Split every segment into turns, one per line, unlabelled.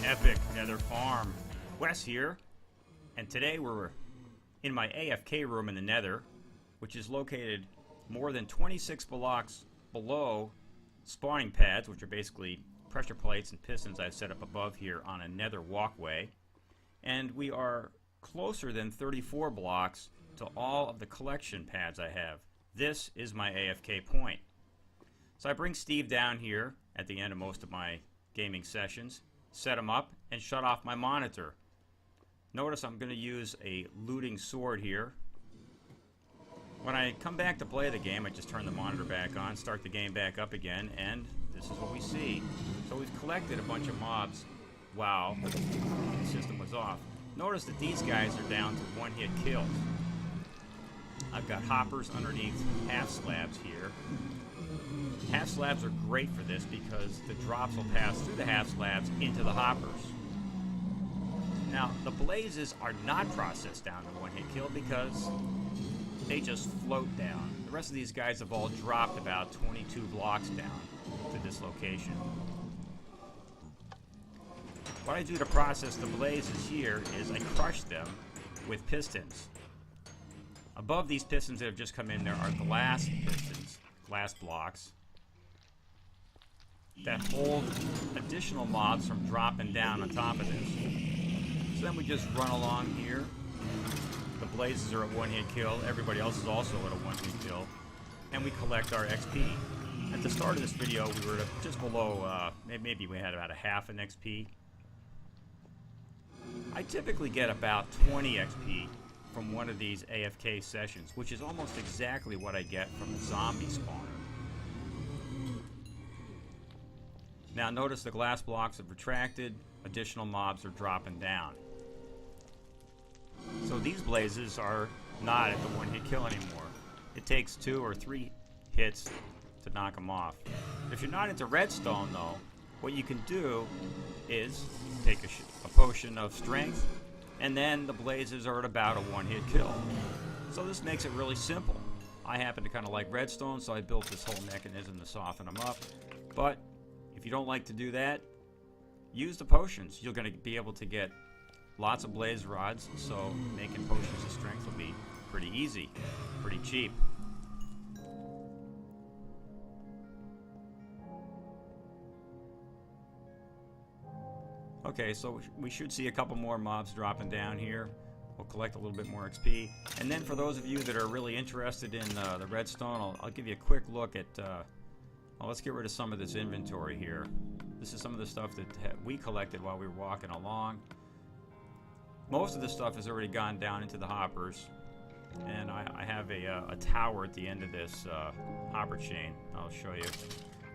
epic Nether Farm. Wes here, and today we're in my AFK room in the Nether, which is located more than 26 blocks below spawning pads, which are basically pressure plates and pistons I've set up above here on a Nether walkway. And we are closer than 34 blocks to all of the collection pads I have. This is my AFK point. So I bring Steve down here at the end of most of my gaming sessions, set him up, and shut off my monitor. Notice I'm going to use a looting sword here. When I come back to play the game, I just turn the monitor back on, start the game back up again, and this is what we see. So we've collected a bunch of mobs while the system was off. Notice that these guys are down to one-hit kills. I've got hoppers underneath half slabs here. Half slabs are great for this because the drops will pass through the half slabs into the hoppers. Now, the blazes are not processed down to one-hit kill because they just float down. The rest of these guys have all dropped about 22 blocks down to this location. What I do to process the blazes here is I crush them with pistons. Above these pistons that have just come in, there are glass pistons, glass blocks, that hold additional mobs from dropping down on top of this. So then we just run along here. The blazes are at one-hit kill. Everybody else is also at a one-hit kill. And we collect our XP. At the start of this video, we were just below, maybe we had about a half an XP. I typically get about 20 XP from one of these AFK sessions, which is almost exactly what I get from a zombie spawner. Now notice the glass blocks have retracted, additional mobs are dropping down. So these blazes are not at the one-hit kill anymore. It takes 2 or 3 hits to knock them off. If you're not into redstone though, what you can do is take a potion of strength, and then the blazes are at about a one-hit kill. So this makes it really simple. I happen to kind of like redstone, so I built this whole mechanism to soften them up. But if you don't like to do that, use the potions. You're going to be able to get lots of blaze rods, so making potions of strength will be pretty easy, pretty cheap. Okay, so we should see a couple more mobs dropping down here. We'll collect a little bit more XP. And then for those of you that are really interested in the redstone, I'll give you a quick look at... well, let's get rid of some of this inventory here. This is some of the stuff that we collected while we were walking along. Most of this stuff has already gone down into the hoppers. And I have a tower at the end of this hopper chain. I'll show you.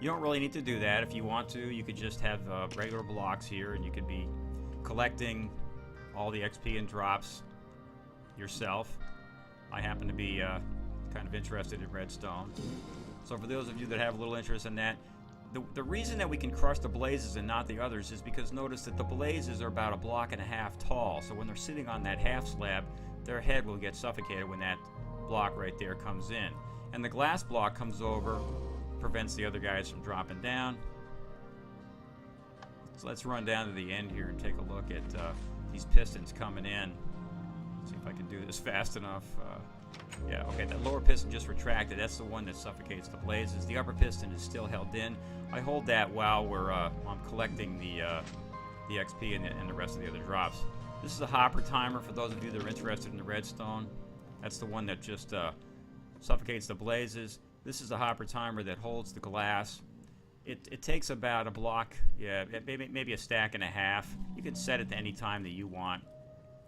You don't really need to do that. If you want to, you could just have regular blocks here, and you could be collecting all the XP and drops yourself. I happen to be kind of interested in redstone. So for those of you that have a little interest in that, the reason that we can crush the blazes and not the others is because notice that the blazes are about 1.5 blocks tall. So when they're sitting on that half slab, their head will get suffocated when that block right there comes in. And the glass block comes over, prevents the other guys from dropping down. So let's run down to the end here and take a look at these pistons coming in. See if I can do this fast enough. Yeah, okay, that lower piston just retracted. That's the one that suffocates the blazes. The upper piston is still held in. I hold that while I'm collecting the XP and the rest of the other drops. This is a hopper timer for those of you that are interested in the redstone. That's the one that just suffocates the blazes. This is the hopper timer that holds the glass. It takes about a block, yeah, maybe a stack and a half. You can set it to any time that you want,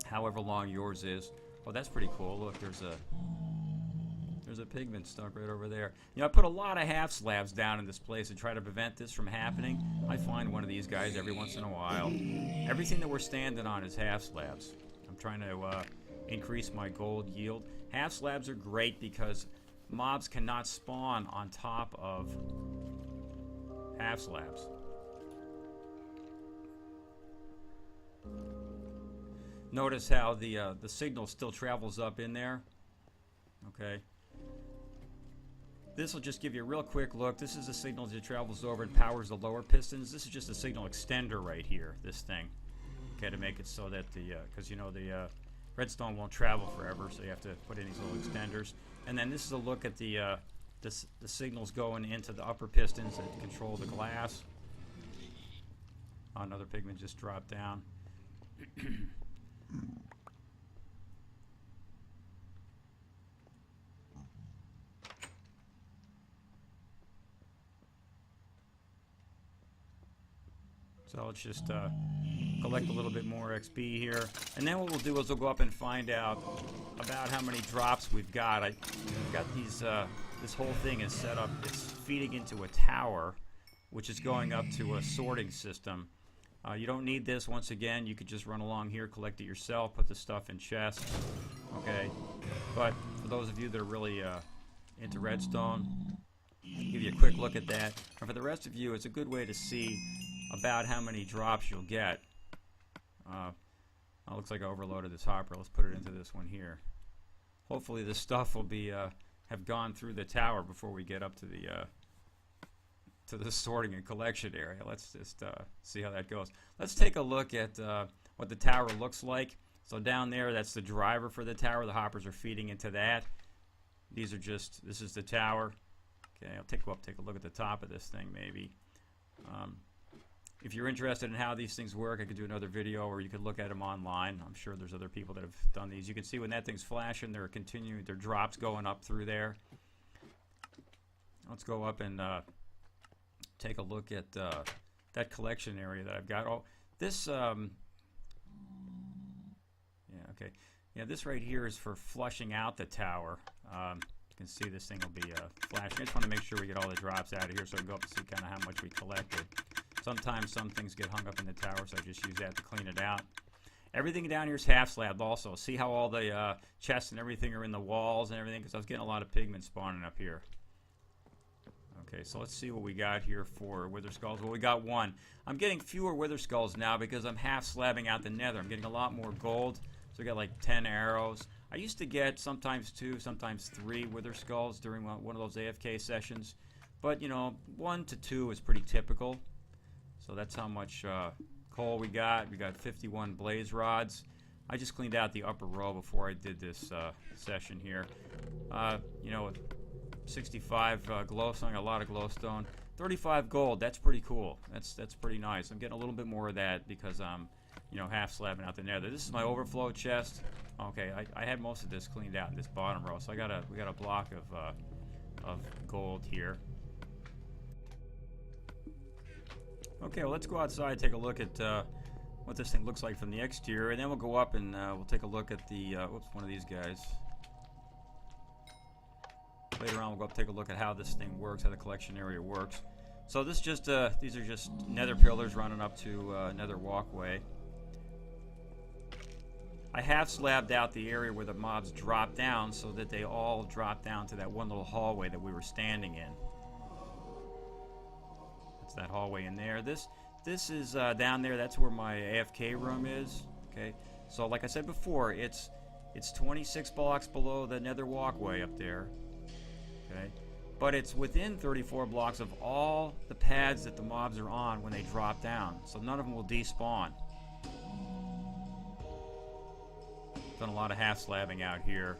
however long yours is. Oh, that's pretty cool. Look, there's a pigment stuck right over there. You know, I put a lot of half slabs down in this place to try to prevent this from happening. I find one of these guys every once in a while. Everything that we're standing on is half slabs. I'm trying to increase my gold yield. Half slabs are great because mobs cannot spawn on top of half slabs. Notice how the signal still travels up in there. Okay. This will just give you a real quick look. This is the signal as it travels over and powers the lower pistons. This is just a signal extender right here, this thing. Okay, to make it so that the, because you know the redstone won't travel forever, so you have to put in these little extenders. And then this is a look at the signals going into the upper pistons that control the glass. Oh, another pigment just dropped down. So let's just collect a little bit more XP here. And then what we'll do is we'll go up and find out about how many drops we've got. We've got these, this whole thing is set up, it's feeding into a tower, which is going up to a sorting system. You don't need this. Once again, you could just run along here, collect it yourself, put the stuff in chests. Okay, but for those of you that are really into redstone, give you a quick look at that. And for the rest of you, it's a good way to see about how many drops you'll get. It looks like I overloaded this hopper. Let's put it into this one here. Hopefully this stuff will be have gone through the tower before we get up to the sorting and collection area. Let's just see how that goes. Let's take a look at what the tower looks like. So down there, that's the driver for the tower. The hoppers are feeding into that. These are just, this is the tower. Okay, I'll take a look at the top of this thing maybe. If you're interested in how these things work, I could do another video, or you could look at them online. I'm sure there's other people that have done these. You can see when that thing's flashing, they're continuing, their drops going up through there. Let's go up and take a look at that collection area that I've got. Oh, this, yeah, okay. Yeah, this right here is for flushing out the tower. You can see this thing will be flashing. I just want to make sure we get all the drops out of here so I can go up and see kind of how much we collected. Sometimes some things get hung up in the tower, so I just use that to clean it out. Everything down here is half slabbed also. See how all the chests and everything are in the walls and everything? Because I was getting a lot of pigment spawning up here. Okay, so let's see what we got here for wither skulls. Well, we got one. I'm getting fewer wither skulls now because I'm half slabbing out the nether. I'm getting a lot more gold. So we got like 10 arrows. I used to get sometimes 2, sometimes 3 wither skulls during one of those AFK sessions. But, you know, 1 to 2 is pretty typical. So that's how much coal we got. We got 51 blaze rods. I just cleaned out the upper row before I did this session here. You know, 65 glowstone, a lot of glowstone. 35 gold, that's pretty cool. That's pretty nice. I'm getting a little bit more of that because I'm, you know, half slabbing out the nether. This is my overflow chest. Okay, I had most of this cleaned out in this bottom row, so we got a block of gold here. Okay, well, let's go outside and take a look at what this thing looks like from the exterior, and then we'll go up and we'll take a look at the, whoops, one of these guys. Later on, we'll go up and take a look at how this thing works, how the collection area works. So this just, these are just nether pillars running up to nether walkway. I have slabbed out the area where the mobs drop down so that they all drop down to that one little hallway that we were standing in. That's that hallway in there. This is down there. That's where my AFK room is. Okay. So like I said before, it's 26 blocks below the nether walkway up there. Okay. But it's within 34 blocks of all the pads that the mobs are on when they drop down. So none of them will despawn. Done a lot of half slabbing out here.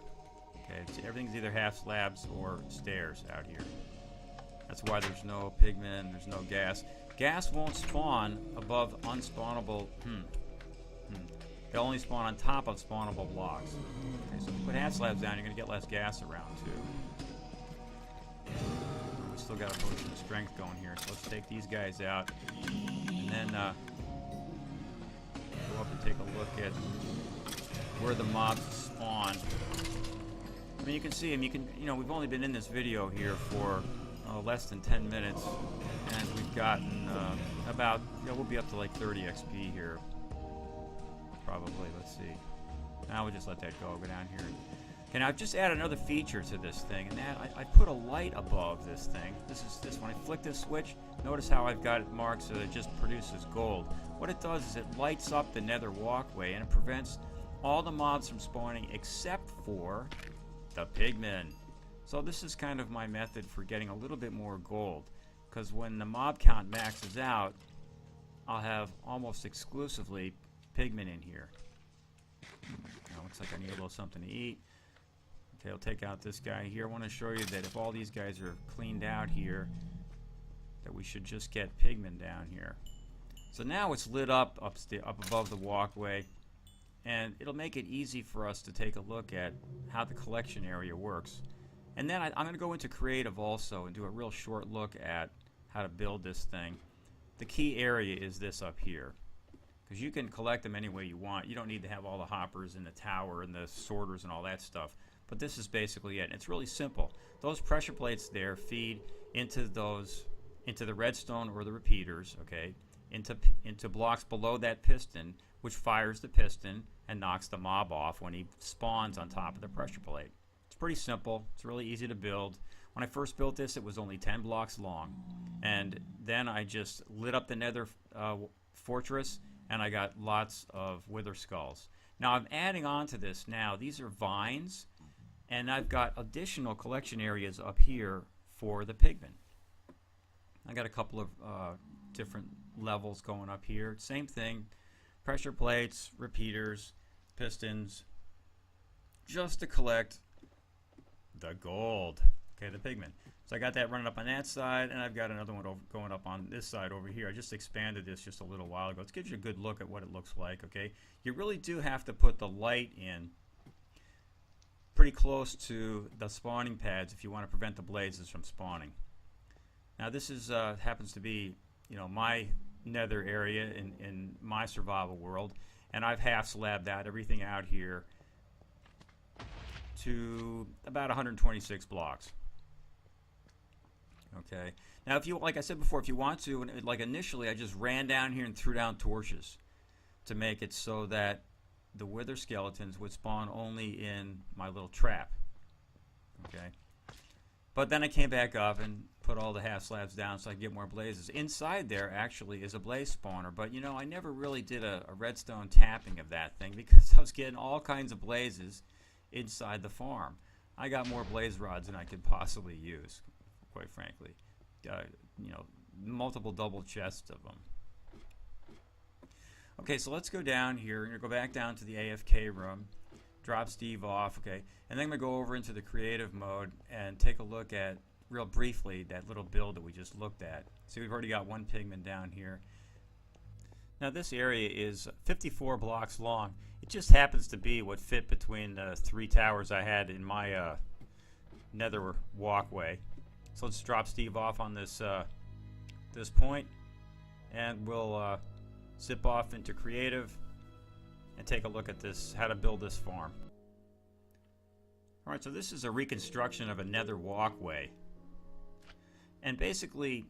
Okay, so everything's either half slabs or stairs out here. That's why there's no pigment, there's no gas. Gas won't spawn above unspawnable. They'll only spawn on top of spawnable blocks. Okay, so if you put half slabs down, you're going to get less gas around too. We still got a potion of strength going here, so let's take these guys out, and then go up and take a look at where the mobs spawn. I mean, you can see them. You know, we've only been in this video here for less than 10 minutes, and we've gotten about, you know, we'll be up to like 30 XP here, probably. Let's see. Now we'll just let that go. Go down here. And I've just added another feature to this thing, and that I put a light above this thing. This when I flick this switch, notice how I've got it marked so that it just produces gold. What it does is it lights up the nether walkway, and it prevents all the mobs from spawning except for the pigmen. So this is kind of my method for getting a little bit more gold, because when the mob count maxes out, I'll have almost exclusively pigmen in here. Now, looks like I need a little something to eat. Okay, I'll take out this guy here. I want to show you that if all these guys are cleaned out here, that we should just get pigmen down here. So now it's lit up above the walkway, and it'll make it easy for us to take a look at how the collection area works. And then I'm going to go into creative also and do a real short look at how to build this thing. The key area is this up here, because you can collect them any way you want. You don't need to have all the hoppers and the tower and the sorters and all that stuff. But this is basically it. It's really simple. Those pressure plates there feed into the redstone or the repeaters, okay, into blocks below that piston, which fires the piston and knocks the mob off when he spawns on top of the pressure plate. It's pretty simple. It's really easy to build. When I first built this, it was only 10 blocks long, and then I just lit up the Nether fortress, and I got lots of wither skulls. Now I'm adding on to this now. These are vines, and I've got additional collection areas up here for the pigmen. I got a couple of different levels going up here. Same thing, pressure plates, repeaters, pistons, just to collect the gold. Okay, the pigmen. So I got that running up on that side, and I've got another one going up on this side over here. I just expanded this just a little while ago. It gives you a good look at what it looks like, okay? You really do have to put the light in pretty close to the spawning pads if you want to prevent the blazes from spawning. Now this is happens to be, you know, my nether area in my survival world, and I've half slabbed out everything out here to about 126 blocks. Okay. Now, if you, like I said before, if you want to, like initially, I just ran down here and threw down torches to make it so that the wither skeletons would spawn only in my little trap. Okay. But then I came back up and put all the half slabs down so I could get more blazes. Inside there actually is a blaze spawner, but you know, I never really did a redstone tapping of that thing because I was getting all kinds of blazes inside the farm. I got more blaze rods than I could possibly use, quite frankly. You know, multiple double chests of them. Okay, so let's go down here and go back down to the AFK room, drop Steve off, okay, and then I'm going to go over into the creative mode and take a look at, real briefly, that little build that we just looked at. See, we've already got one pigman down here. Now this area is 54 blocks long. It just happens to be what fit between the 3 towers I had in my nether walkway. So let's drop Steve off on this this point, and we'll zip off into creative and take a look at this, how to build this farm. Alright, so this is a reconstruction of a nether walkway. And basically,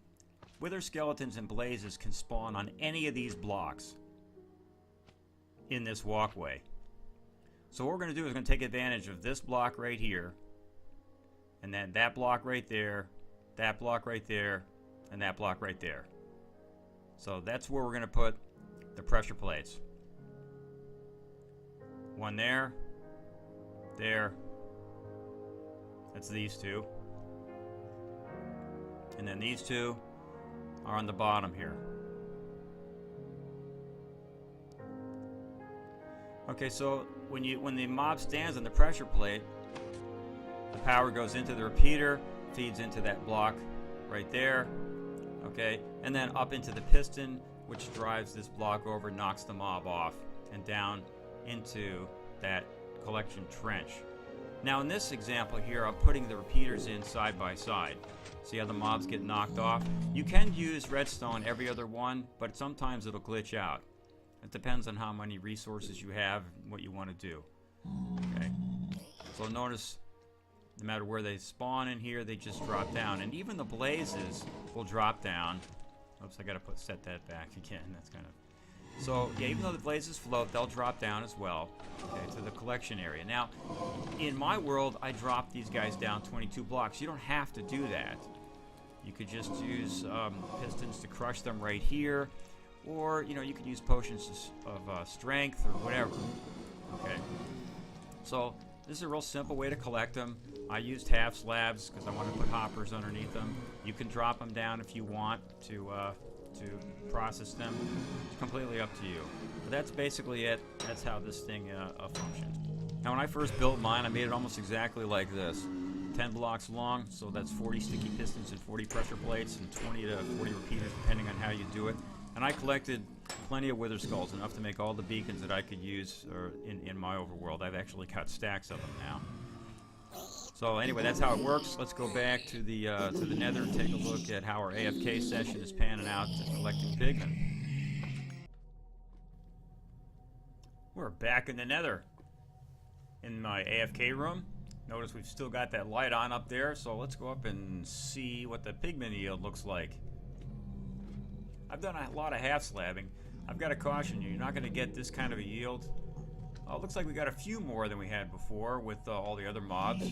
wither skeletons and blazes can spawn on any of these blocks in this walkway. So what we're going to do is we're going to take advantage of this block right here, and then that block right there, that block right there, and that block right there. So that's where we're going to put the pressure plates. One there, there, that's these two. And then these two are on the bottom here. Okay, so when the mob stands on the pressure plate, the power goes into the repeater, feeds into that block right there, okay, and then up into the piston, which drives this block over, knocks the mob off, and down into that collection trench. Now in this example here, I'm putting the repeaters in side by side. See how the mobs get knocked off? You can use redstone every other one, but sometimes it'll glitch out. It depends on how many resources you have and what you want to do. Okay. So notice, no matter where they spawn in here, they just drop down. And even the blazes will drop down. Oops, I gotta set that back again. That's kind of... So, yeah, even though the blazes float, they'll drop down as well, okay, to the collection area. Now, in my world, I drop these guys down 22 blocks. You don't have to do that. You could just use pistons to crush them right here, or, you know, you could use potions of strength or whatever, okay? So, this is a real simple way to collect them. I used half slabs because I want to put hoppers underneath them. You can drop them down if you want to process them. It's completely up to you. But that's basically it. That's how this thing functions. Now, when I first built mine, I made it almost exactly like this. 10 blocks long, so that's 40 sticky pistons and 40 pressure plates and 20 to 40 repeaters, depending on how you do it. And I collected plenty of wither skulls, enough to make all the beacons that I could use in my overworld. I've actually got stacks of them now. So anyway, that's how it works. Let's go back to the Nether and take a look at how our AFK session is panning out to collecting pigment. We're back in the Nether, in my AFK room. Notice we've still got that light on up there, so let's go up and see what the pigment yield looks like. I've done a lot of half slabbing. I've got to caution you, you're not going to get this kind of a yield. Oh, it looks like we got a few more than we had before with all the other mobs.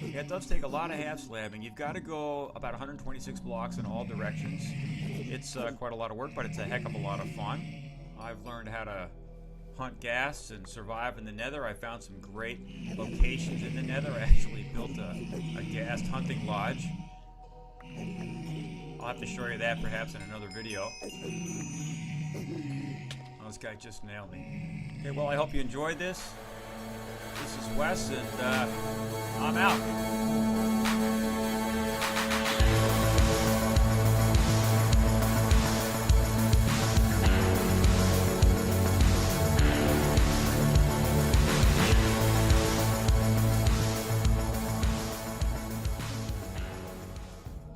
Yeah, it does take a lot of half slabbing. You've got to go about 126 blocks in all directions. It's quite a lot of work, but it's a heck of a lot of fun. I've learned how to hunt gas and survive in the Nether. I found some great locations in the Nether. I actually built a ghast hunting lodge. I'll have to show you that perhaps in another video. Oh, this guy just nailed me. Okay, well, I hope you enjoyed this. This is Wes, and I'm out.